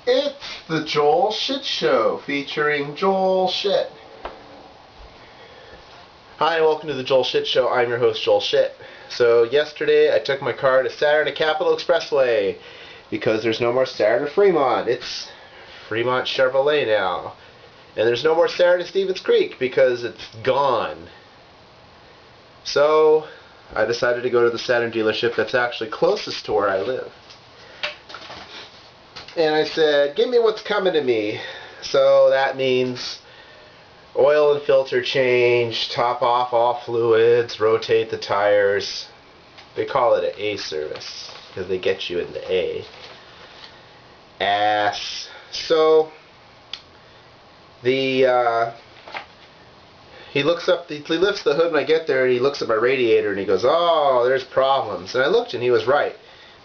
It's the Joel Shit Show featuring Joel Shit. Hi, and welcome to the Joel Shit Show. I'm your host, Joel Shit. So yesterday I took my car to Saturn of Capitol Expressway because there's no more Saturn of Fremont. It's Fremont Chevrolet now. And there's no more Saturn of Stevens Creek because it's gone. So I decided to go to the Saturn dealership that's actually closest to where I live. And I said, give me what's coming to me. So that means oil and filter change, top off all fluids, rotate the tires. They call it an A service because they get you into A. So he lifts the hood when I get there, and he looks at my radiator and he goes, oh, there's problems. And I looked and he was right.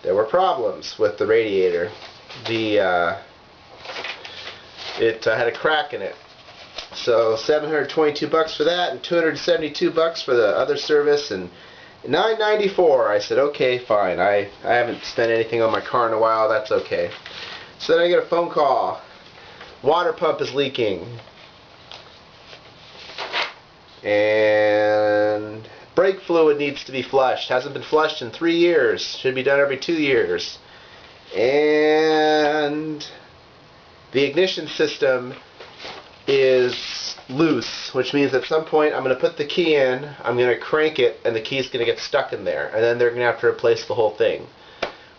There were problems with the radiator. It had a crack in it. So $722 for that, and $272 for the other service, and $994. I said, okay, fine. I haven't spent anything on my car in a while. That's okay. So then I get a phone call. Water pump is leaking. And brake fluid needs to be flushed. Hasn't been flushed in 3 years. Should be done every 2 years. And the ignition system is loose, which means at some point I'm going to put the key in, I'm going to crank it, and the key's going to get stuck in there, and then they're going to have to replace the whole thing.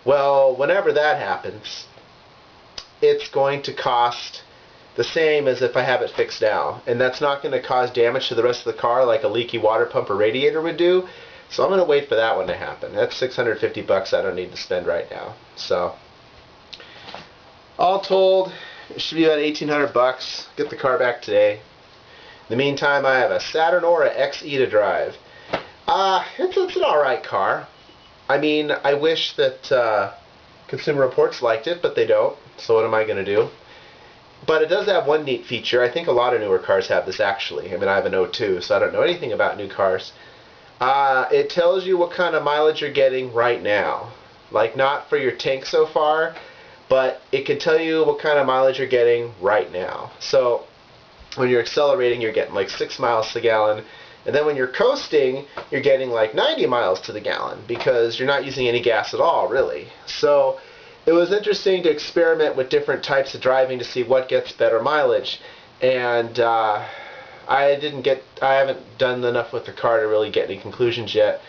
Well, whenever that happens, it's going to cost the same as if I have it fixed now, and that's not going to cause damage to the rest of the car like a leaky water pump or radiator would do. So I'm going to wait for that one to happen. That's $650 I don't need to spend right now. So all told, it should be about $1,800. Get the car back today. In the meantime, I have a Saturn Aura XE to drive. It's an alright car. I mean, I wish that Consumer Reports liked it, but they don't. So what am I going to do? But it does have one neat feature. I think a lot of newer cars have this actually. I mean, I have an 02, so I don't know anything about new cars. It tells you what kind of mileage you're getting right now. Like, not for your tank so far, but it can tell you what kind of mileage you're getting right now. So when you're accelerating, you're getting like 6 miles to the gallon, and then when you're coasting, you're getting like 90 miles to the gallon because you're not using any gas at all, really. So it was interesting to experiment with different types of driving to see what gets better mileage. And I haven't done enough with the car to really get any conclusions yet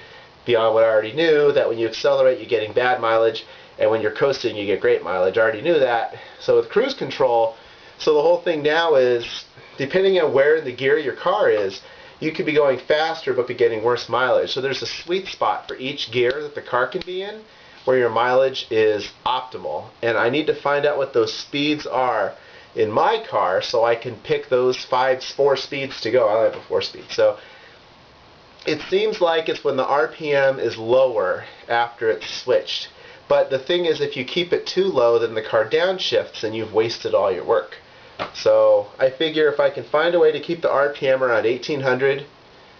beyond what I already knew, that when you accelerate you're getting bad mileage, and when you're coasting you get great mileage. I already knew that. So with cruise control, so the whole thing now is, depending on where in the gear your car is, you could be going faster but be getting worse mileage. So there's a sweet spot for each gear that the car can be in where your mileage is optimal. And I need to find out what those speeds are in my car so I can pick those 4 speeds to go. I only have a 4-speed. So it seems like it's when the RPM is lower after it's switched. But the thing is, if you keep it too low, then the car downshifts and you've wasted all your work. So I figure if I can find a way to keep the RPM around 1800,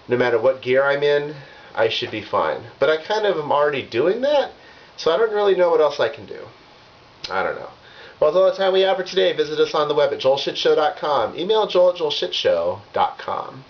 no matter what gear I'm in, I should be fine. But I kind of am already doing that, so I don't really know what else I can do. I don't know. Well, that's all the time we have for today. Visit us on the web at joelshitshow.com. Email joel@joelshitshow.com.